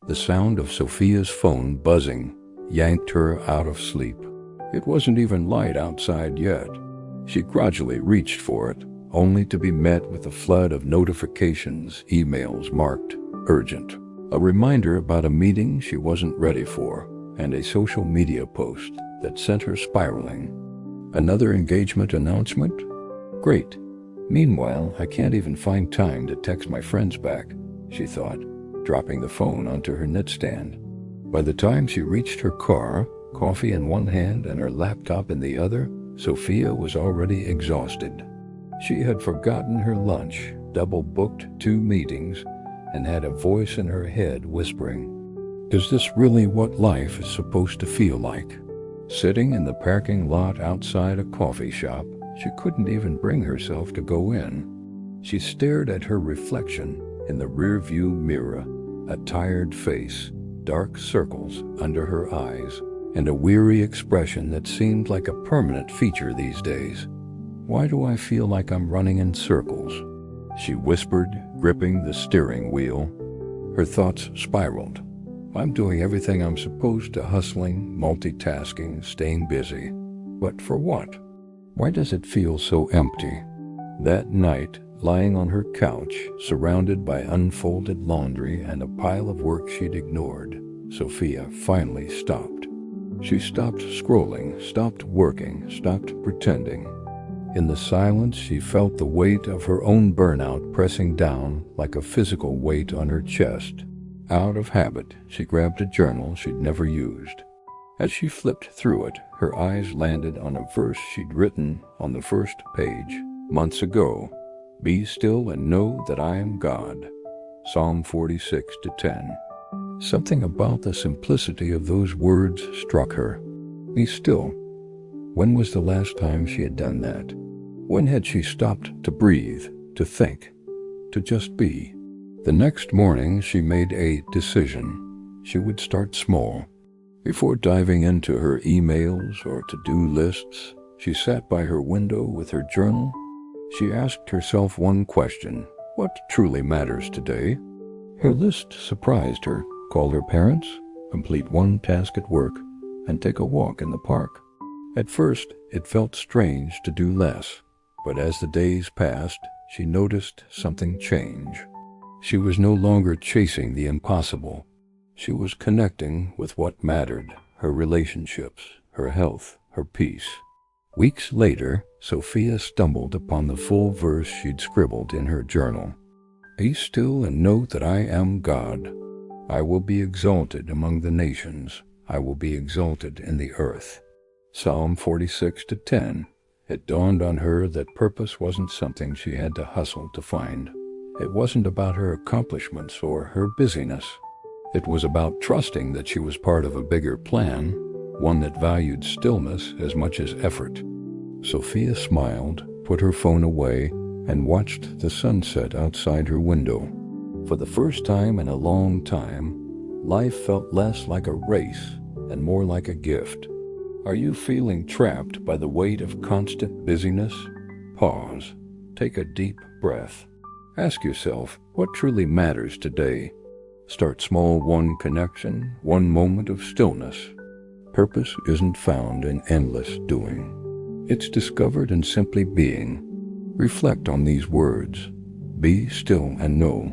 The sound of Sophia's phone buzzing yanked her out of sleep. It wasn't even light outside yet. She grudgingly reached for it, only to be met with a flood of notifications, emails marked urgent, a reminder about a meeting she wasn't ready for, and a social media post that sent her spiraling. Another engagement announcement? Great. Meanwhile, I can't even find time to text my friends back, she thought, dropping the phone onto her nightstand. By the time she reached her car, coffee in one hand and her laptop in the other, Sophia was already exhausted. She had forgotten her lunch, double-booked 2 meetings, and had a voice in her head whispering, "Is this really what life is supposed to feel like?" Sitting in the parking lot outside a coffee shop, she couldn't even bring herself to go in. She stared at her reflection in the rear-view mirror, a tired face, dark circles under her eyes, and a weary expression that seemed like a permanent feature these days. "Why do I feel like I'm running in circles?" she whispered, gripping the steering wheel. Her thoughts spiraled. I'm doing everything I'm supposed to, hustling, multitasking, staying busy. But for what? Why does it feel so empty? That night, lying on her couch, surrounded by unfolded laundry and a pile of work she'd ignored, Sophia finally stopped. She stopped scrolling, stopped working, stopped pretending. In the silence, she felt the weight of her own burnout pressing down like a physical weight on her chest. Out of habit, she grabbed a journal she'd never used. As she flipped through it, her eyes landed on a verse she'd written on the first page months ago. "Be still and know that I am God." Psalm 46:10. Something about the simplicity of those words struck her. Be still. When was the last time she had done that? When had she stopped to breathe, to think, to just be? The next morning, she made a decision. She would start small. Before diving into her emails or to-do lists, she sat by her window with her journal. She asked herself one question: what truly matters today? Her list surprised her. Call her parents, complete one task at work, and take a walk in the park. At first, it felt strange to do less, but as the days passed, she noticed something change. She was no longer chasing the impossible. She was connecting with what mattered: her relationships, her health, her peace. Weeks later, Sophia stumbled upon the full verse she'd scribbled in her journal. "Be still and know that I am God. I will be exalted among the nations. I will be exalted in the earth." Psalm 46:10. It dawned on her that purpose wasn't something she had to hustle to find. It wasn't about her accomplishments or her busyness. It was about trusting that she was part of a bigger plan, one that valued stillness as much as effort. Sophia smiled, put her phone away, and watched the sunset outside her window. For the first time in a long time, life felt less like a race and more like a gift. Are you feeling trapped by the weight of constant busyness? Pause. Take a deep breath. Ask yourself, what truly matters today? Start small, one connection, one moment of stillness. Purpose isn't found in endless doing. It's discovered in simply being. Reflect on these words. Be still and know